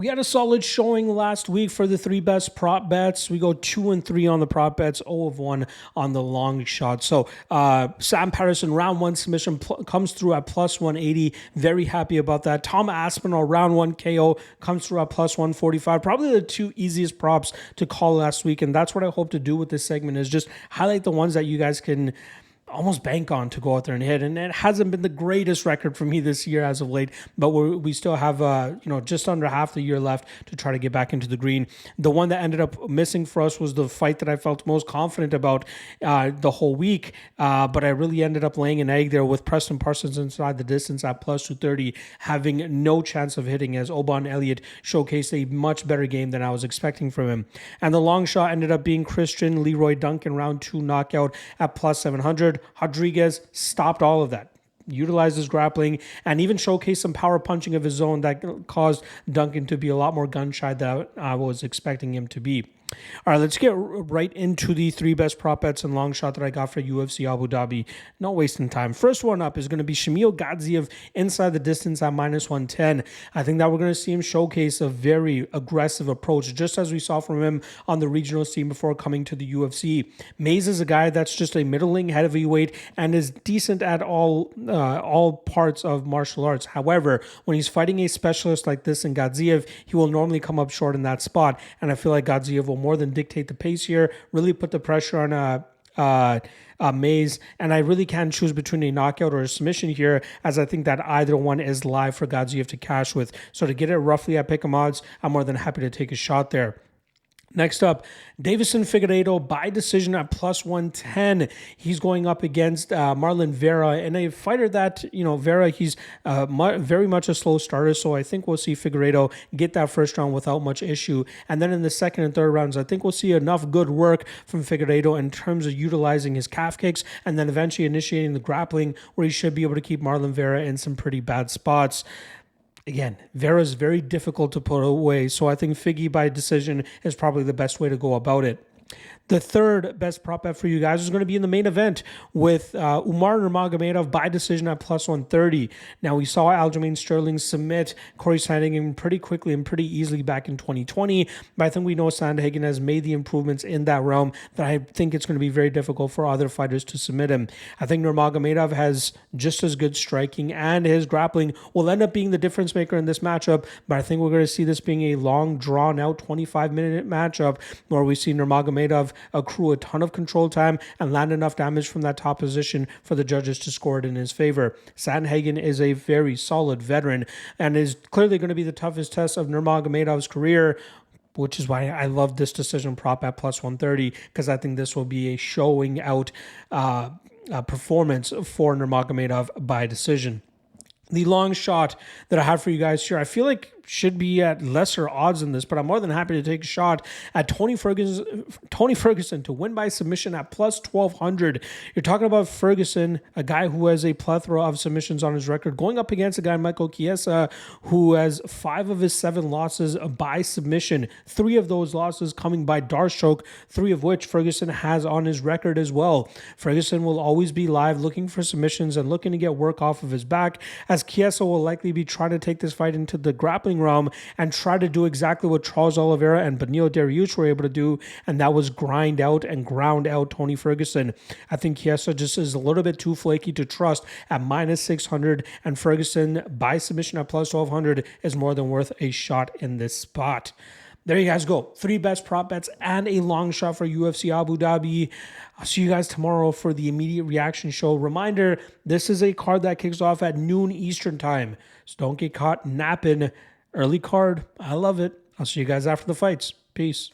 We had a solid showing last week for the three best prop bets. We go 2-3 on the prop bets, 0-1 on the long shot. So Sam Patterson, round one submission comes through at plus 180. Very happy about that. Tom Aspinall, round one KO comes through at plus 145. Probably the two easiest props to call last week. And that's what I hope to do with this segment is just highlight the ones that you guys can almost bank on to go out there and hit. And it hasn't been the greatest record for me this year as of late, but we still have just under half the year left to try to get back into the green. The one that ended up missing for us was the fight that I felt most confident about the whole week, but I really ended up laying an egg there with Preston Parsons inside the distance at plus 230, having no chance of hitting as Oban Elliott showcased a much better game than I was expecting from him. And the long shot ended up being Christian Leroy Duncan round 2 knockout at plus 700. Rodriguez stopped all of that, utilized his grappling, and even showcased some power punching of his own that caused Duncan to be a lot more gun-shy than I was expecting him to be. All right, let's get right into the three best prop bets and long shot that I got for UFC Abu Dhabi. No wasting time. First one up is going to be Shamil Gadzhiev inside the distance at minus 110. I think that we're going to see him showcase a very aggressive approach, just as we saw from him on the regional scene before coming to the UFC. Mays is a guy that's just a middling heavyweight and is decent at all parts of martial arts. However, when he's fighting a specialist like this in Gadzhiev, he will normally come up short in that spot, and I feel like Gadzhiev will more than dictate the pace here, really put the pressure on Mays, and I really can't choose between a knockout or a submission here, as I think that either one is live for Gadzhiev to cash with. So to get it roughly at pick'em odds, I'm more than happy to take a shot there. Next up, Davison Figueiredo by decision at plus 110. He's going up against Marlon Vera, and a fighter that, Vera, he's very much a slow starter, so I think we'll see Figueiredo get that first round without much issue. And then in the second and third rounds, I think we'll see enough good work from Figueiredo in terms of utilizing his calf kicks and then eventually initiating the grappling, where he should be able to keep Marlon Vera in some pretty bad spots. Again, Vera's very difficult to put away, so I think Figgy by decision is probably the best way to go about it. The third best prop bet for you guys is going to be in the main event with Umar Nurmagomedov by decision at plus 130. Now, we saw Aljamain Sterling submit Corey Sandhagen pretty quickly and pretty easily back in 2020, but I think we know Sandhagen has made the improvements in that realm that I think it's going to be very difficult for other fighters to submit him. I think Nurmagomedov has just as good striking, and his grappling will end up being the difference maker in this matchup, but I think we're going to see this being a long, drawn-out 25-minute matchup where we see Nurmagomedov accrue a ton of control time and land enough damage from that top position for the judges to score it in his favor. Sandhagen is a very solid veteran and is clearly going to be the toughest test of Nurmagomedov's career, which is why I love this decision prop at plus 130, because I think this will be a showing out performance for Nurmagomedov by decision. The long shot that I have for you guys here, I feel like should be at lesser odds than this, but I'm more than happy to take a shot at Tony Ferguson to win by submission at plus 1,200. You're talking about Ferguson, a guy who has a plethora of submissions on his record, going up against a guy, Michael Chiesa, who has 5 of his 7 losses by submission, 3 of those losses coming by Darchoke, 3 of which Ferguson has on his record as well. Ferguson will always be live looking for submissions and looking to get work off of his back, as Chiesa will likely be trying to take this fight into the grappling realm and try to do exactly what Charles Oliveira and Beneil Dariush were able to do, and that was grind out and ground out Tony Ferguson. I think Chiesa just is a little bit too flaky to trust at minus 600, and Ferguson by submission at plus 1,200 is more than worth a shot in this spot. There you guys go. 3 best prop bets and a long shot for UFC Abu Dhabi. I'll see you guys tomorrow for the immediate reaction show. Reminder, this is a card that kicks off at noon Eastern time, so don't get caught napping. Early card. I love it. I'll see you guys after the fights. Peace.